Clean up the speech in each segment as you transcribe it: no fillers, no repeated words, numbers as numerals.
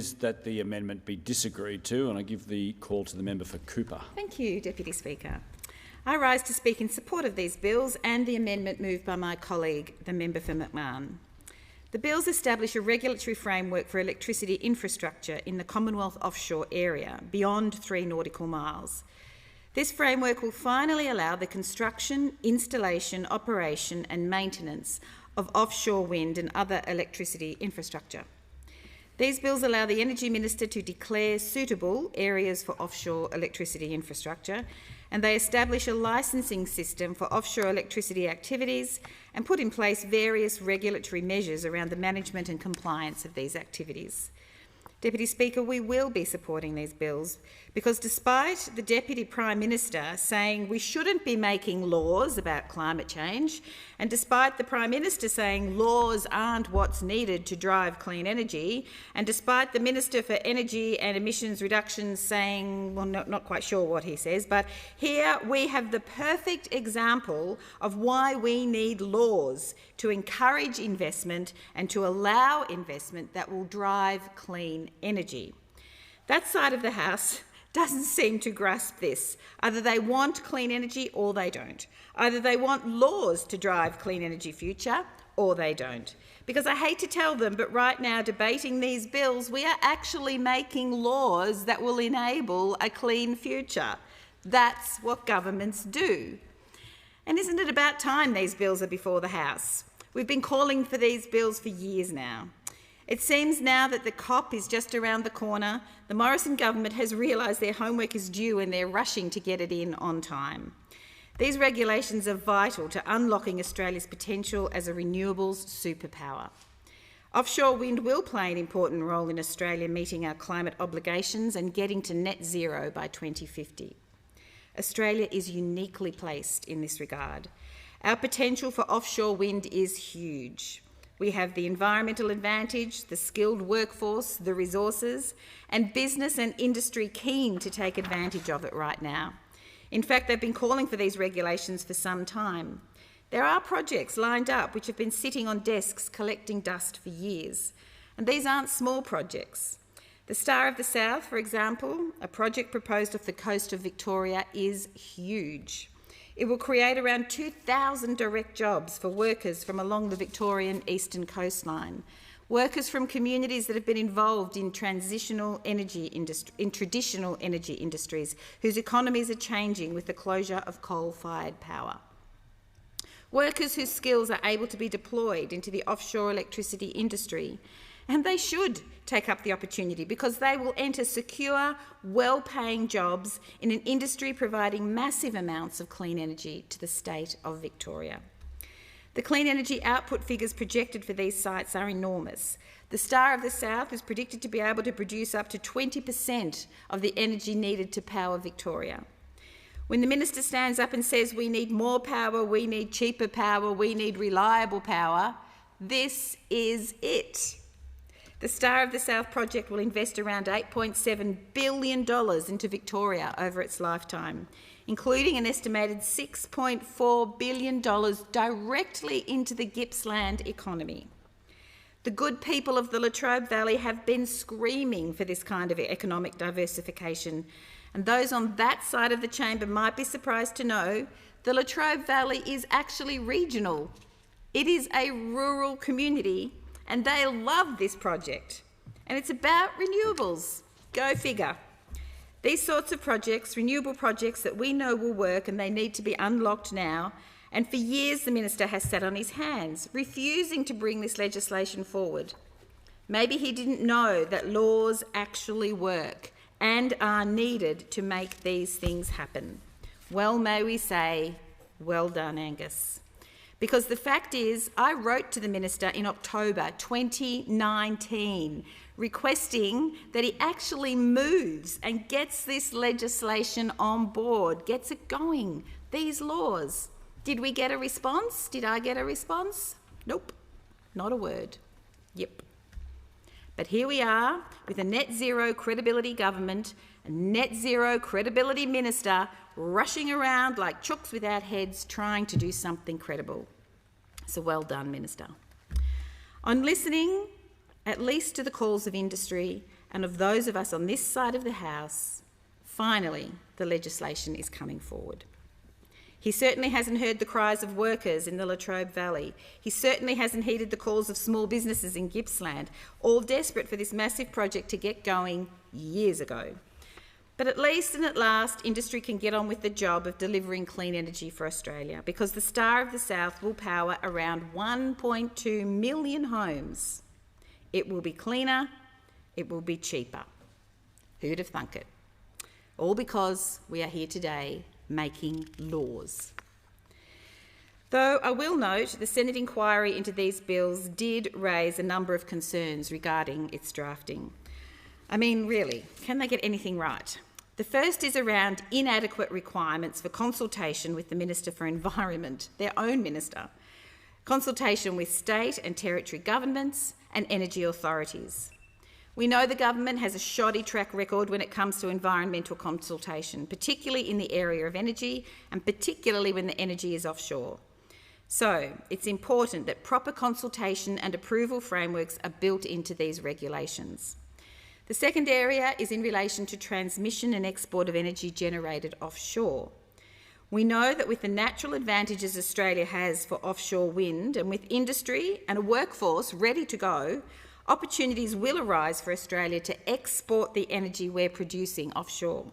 is that the amendment be disagreed to, and I give the call to the member for Cooper. Thank you, Deputy Speaker. I rise to speak in support of these bills and the amendment moved by my colleague, the member for McMahon. The bills establish a regulatory framework for electricity infrastructure in the Commonwealth offshore area beyond 3 nautical miles. This framework will finally allow the construction, installation, operation and maintenance of offshore wind and other electricity infrastructure. These bills allow the Energy Minister to declare suitable areas for offshore electricity infrastructure, and they establish a licensing system for offshore electricity activities and put in place various regulatory measures around the management and compliance of these activities. Deputy Speaker, we will be supporting these bills because despite the Deputy Prime Minister saying we shouldn't be making laws about climate change, and despite the Prime Minister saying laws aren't what's needed to drive clean energy, and despite the Minister for Energy and Emissions Reductions saying, well, not quite sure what he says, but here we have the perfect example of why we need laws to encourage investment and to allow investment that will drive clean energy. That side of the House doesn't seem to grasp this. Either they want clean energy or they don't. Either they want laws to drive clean energy future or they don't. Because I hate to tell them, but right now, debating these bills, we are actually making laws that will enable a clean future. That's what governments do. And isn't it about time these bills are before the House? We've been calling for these bills for years now. It seems now that the COP is just around the corner. The Morrison government has realised their homework is due and they're rushing to get it in on time. These regulations are vital to unlocking Australia's potential as a renewables superpower. Offshore wind will play an important role in Australia meeting our climate obligations and getting to net zero by 2050. Australia is uniquely placed in this regard. Our potential for offshore wind is huge. We have the environmental advantage, the skilled workforce, the resources, and business and industry keen to take advantage of it right now. In fact, they've been calling for these regulations for some time. There are projects lined up which have been sitting on desks collecting dust for years, and these aren't small projects. The Star of the South, for example, a project proposed off the coast of Victoria, is huge. It will create around 2,000 direct jobs for workers from along the Victorian eastern coastline, workers from communities that have been involved in traditional energy industries whose economies are changing with the closure of coal-fired power. Workers whose skills are able to be deployed into the offshore electricity industry, and they should take up the opportunity because they will enter secure, well-paying jobs in an industry providing massive amounts of clean energy to the state of Victoria. The clean energy output figures projected for these sites are enormous. The Star of the South is predicted to be able to produce up to 20% of the energy needed to power Victoria. When the Minister stands up and says we need more power, we need cheaper power, we need reliable power, this is it. The Star of the South project will invest around $8.7 billion into Victoria over its lifetime, including an estimated $6.4 billion directly into the Gippsland economy. The good people of the Latrobe Valley have been screaming for this kind of economic diversification, and those on that side of the chamber might be surprised to know the Latrobe Valley is actually regional. It is a rural community, and they love this project. And it's about renewables. Go figure. These sorts of projects, renewable projects that we know will work and they need to be unlocked now, and for years the Minister has sat on his hands, refusing to bring this legislation forward. Maybe he didn't know that laws actually work and are needed to make these things happen. Well, may we say, well done, Angus. Because the fact is, I wrote to the Minister in October 2019 requesting that he actually moves and gets this legislation on board, gets it going, these laws. Did we get a response? Did I get a response? Nope, not a word. Yep. But here we are with a net zero credibility government, a net zero credibility minister rushing around like chooks without heads trying to do something credible. So well done, Minister. On listening at least to the calls of industry and of those of us on this side of the House, finally the legislation is coming forward. He certainly hasn't heard the cries of workers in the Latrobe Valley. He certainly hasn't heeded the calls of small businesses in Gippsland, all desperate for this massive project to get going years ago. But at least and at last, industry can get on with the job of delivering clean energy for Australia, because the Star of the South will power around 1.2 million homes. It will be cleaner, it will be cheaper. Who'd have thunk it? All because we are here today making laws. Though I will note the Senate inquiry into these bills did raise a number of concerns regarding its drafting. I mean, really, can they get anything right? The first is around inadequate requirements for consultation with the Minister for Environment, their own minister, consultation with state and territory governments and energy authorities. We know the government has a shoddy track record when it comes to environmental consultation, particularly in the area of energy and particularly when the energy is offshore. So it's important that proper consultation and approval frameworks are built into these regulations. The second area is in relation to transmission and export of energy generated offshore. We know that with the natural advantages Australia has for offshore wind and with industry and a workforce ready to go, opportunities will arise for Australia to export the energy we're producing offshore.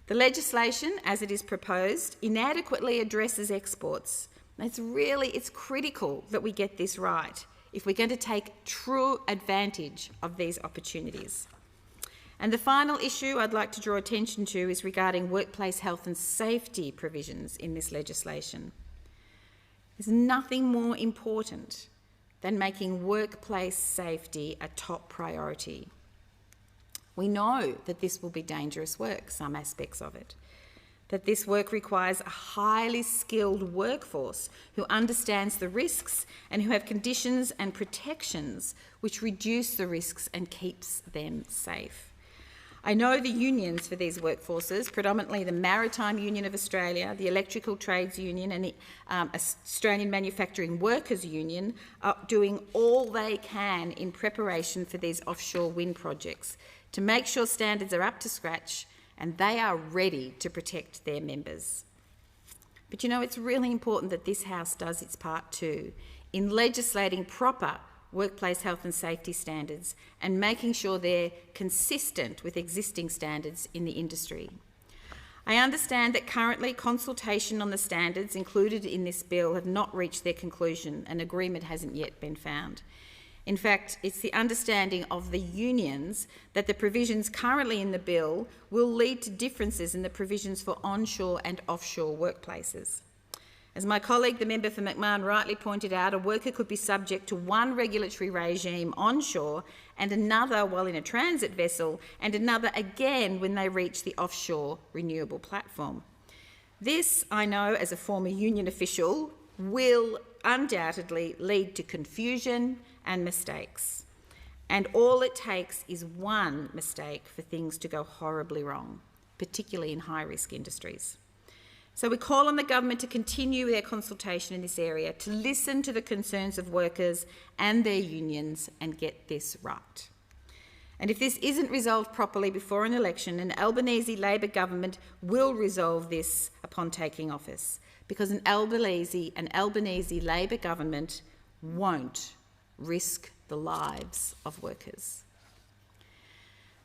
The legislation, as it is proposed, inadequately addresses exports. It's critical that we get this right if we're going to take true advantage of these opportunities. And the final issue I'd like to draw attention to is regarding workplace health and safety provisions in this legislation. There's nothing more important than making workplace safety a top priority. We know that this will be dangerous work, some aspects of it, that this work requires a highly skilled workforce who understands the risks and who have conditions and protections which reduce the risks and keeps them safe. I know the unions for these workforces, predominantly the Maritime Union of Australia, the Electrical Trades Union and the Australian Manufacturing Workers Union, are doing all they can in preparation for these offshore wind projects to make sure standards are up to scratch and they are ready to protect their members. But you know, it's really important that this House does its part too in legislating proper workplace health and safety standards and making sure they're consistent with existing standards in the industry. I understand that currently consultation on the standards included in this bill have not reached their conclusion and agreement hasn't yet been found. In fact, it's the understanding of the unions that the provisions currently in the bill will lead to differences in the provisions for onshore and offshore workplaces. As my colleague, the member for McMahon, rightly pointed out, a worker could be subject to one regulatory regime onshore and another while in a transit vessel and another again when they reach the offshore renewable platform. This, I know as a former union official, will undoubtedly lead to confusion and mistakes. And all it takes is one mistake for things to go horribly wrong, particularly in high-risk industries. So we call on the government to continue their consultation in this area, to listen to the concerns of workers and their unions and get this right. And if this isn't resolved properly before an election, an Albanese Labor government will resolve this upon taking office, because an Albanese Labor government won't risk the lives of workers.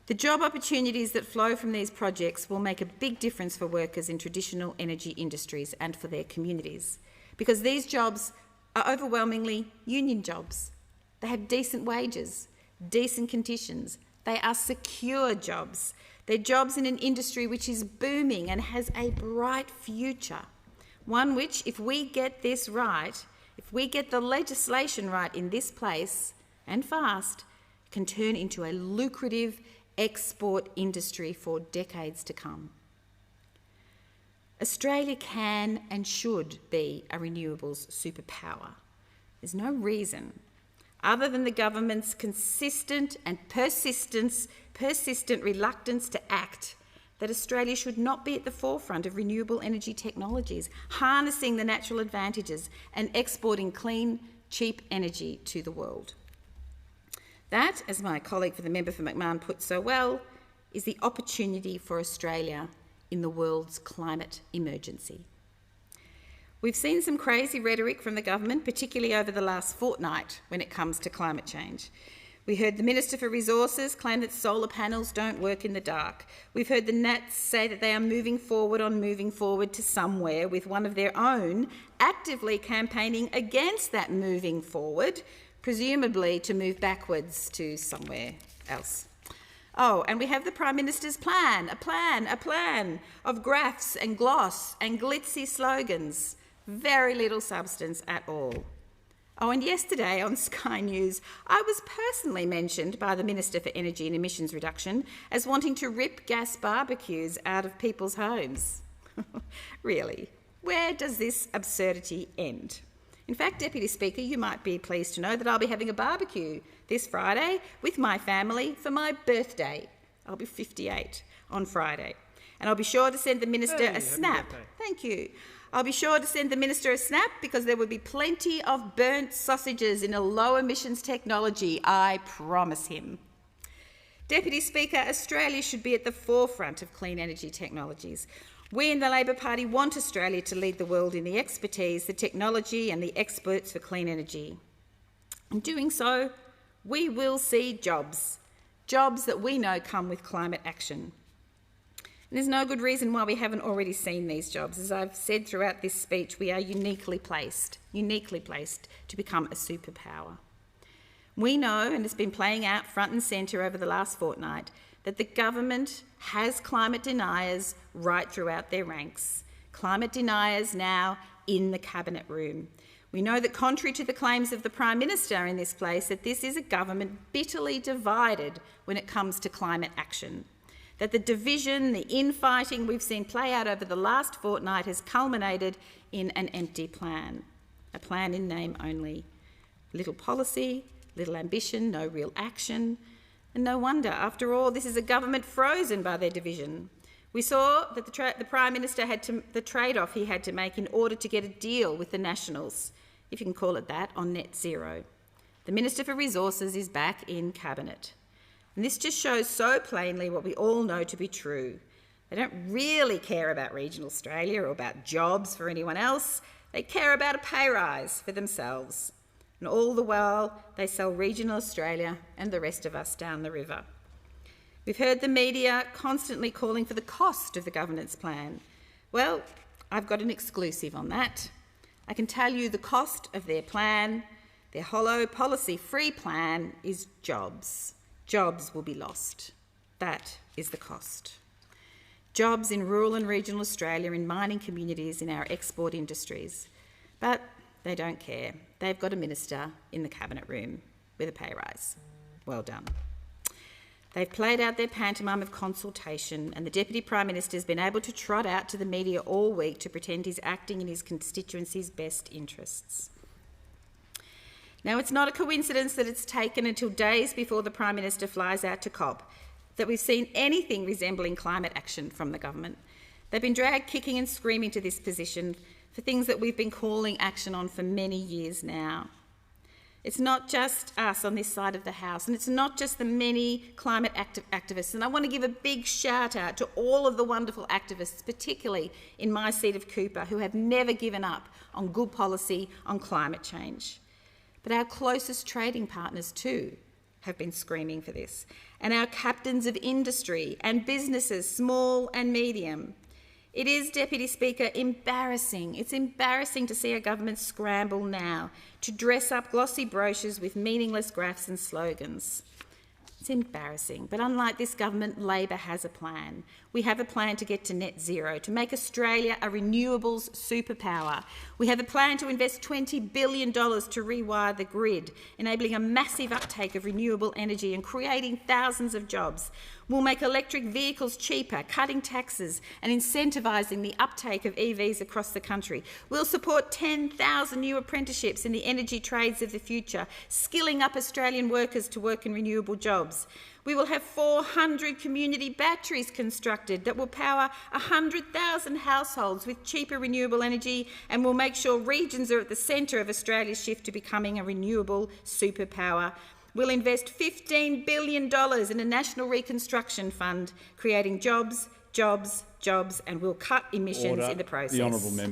The job opportunities that flow from these projects will make a big difference for workers in traditional energy industries and for their communities, because these jobs are overwhelmingly union jobs. They have decent wages, decent conditions. They are secure jobs. They're jobs in an industry which is booming and has a bright future, one which, if we get this right, if we get the legislation right in this place and fast, can turn into a lucrative export industry for decades to come. Australia can and should be a renewables superpower. There's no reason, other than the government's consistent and persistent reluctance to act, that Australia should not be at the forefront of renewable energy technologies, harnessing the natural advantages and exporting clean, cheap energy to the world. That, as my colleague for the member for McMahon put so well, is the opportunity for Australia in the world's climate emergency. We've seen some crazy rhetoric from the government, particularly over the last fortnight when it comes to climate change. We heard the Minister for Resources claim that solar panels don't work in the dark. We've heard the Nats say that they are moving forward to somewhere, with one of their own actively campaigning against that moving forward, presumably to move backwards to somewhere else. Oh, and we have the Prime Minister's plan, a plan of graphs and gloss and glitzy slogans. Very little substance at all. Oh, and yesterday on Sky News, I was personally mentioned by the Minister for Energy and Emissions Reduction as wanting to rip gas barbecues out of people's homes. Really, where does this absurdity end? In fact, Deputy Speaker, you might be pleased to know that I'll be having a barbecue this Friday with my family for my birthday. I'll be 58 on Friday. And I'll be sure to send the Minister a snap. Thank you. I'll be sure to send the Minister a snap because there will be plenty of burnt sausages in a low emissions technology, I promise him. Deputy Speaker, Australia should be at the forefront of clean energy technologies. We in the Labor Party want Australia to lead the world in the expertise, the technology and the experts for clean energy. In doing so, we will see jobs that we know come with climate action. And there's no good reason why we haven't already seen these jobs. As I've said throughout this speech, we are uniquely placed to become a superpower. We know, and it's been playing out front and centre over the last fortnight, that the government has climate deniers right throughout their ranks. Climate deniers now in the cabinet room. We know that contrary to the claims of the Prime Minister in this place, that this is a government bitterly divided when it comes to climate action. That the division, the infighting we've seen play out over the last fortnight has culminated in an empty plan. A plan in name only. Little policy, little ambition, no real action. And no wonder, after all, this is a government frozen by their division. We saw that the Prime Minister the trade-off he had to make in order to get a deal with the Nationals, if you can call it that, on net zero. The Minister for Resources is back in Cabinet. And this just shows so plainly what we all know to be true. They don't really care about regional Australia or about jobs for anyone else. They care about a pay rise for themselves. And all the while, they sell regional Australia and the rest of us down the river. We've heard the media constantly calling for the cost of the governance plan. Well, I've got an exclusive on that. I can tell you the cost of their plan, their hollow policy-free plan, is jobs. Jobs will be lost. That is the cost. Jobs in rural and regional Australia, in mining communities, in our export industries. But they don't care. They've got a minister in the cabinet room with a pay rise. Well done. They've played out their pantomime of consultation, and the Deputy Prime Minister has been able to trot out to the media all week to pretend he's acting in his constituency's best interests. Now, it's not a coincidence that it's taken until days before the Prime Minister flies out to COP that we've seen anything resembling climate action from the government. They've been dragged kicking and screaming to this position for things that we've been calling action on for many years now. It's not just us on this side of the House, and it's not just the many climate activists. And I want to give a big shout out to all of the wonderful activists, particularly in my seat of Cooper, who have never given up on good policy on climate change. But our closest trading partners too have been screaming for this, and our captains of industry and businesses, small and medium. It is, Deputy Speaker, embarrassing. It's embarrassing to see our government scramble now to dress up glossy brochures with meaningless graphs and slogans. It's embarrassing, but unlike this government, Labor has a plan. We have a plan to get to net zero, to make Australia a renewables superpower. We have a plan to invest $20 billion to rewire the grid, enabling a massive uptake of renewable energy and creating thousands of jobs. We'll make electric vehicles cheaper, cutting taxes and incentivising the uptake of EVs across the country. We'll support 10,000 new apprenticeships in the energy trades of the future, skilling up Australian workers to work in renewable jobs. We will have 400 community batteries constructed that will power 100,000 households with cheaper renewable energy, and we'll make sure regions are at the centre of Australia's shift to becoming a renewable superpower. We'll invest $15 billion in a national reconstruction fund, creating jobs, jobs, jobs, and we'll cut emissions in the process. The honourable member.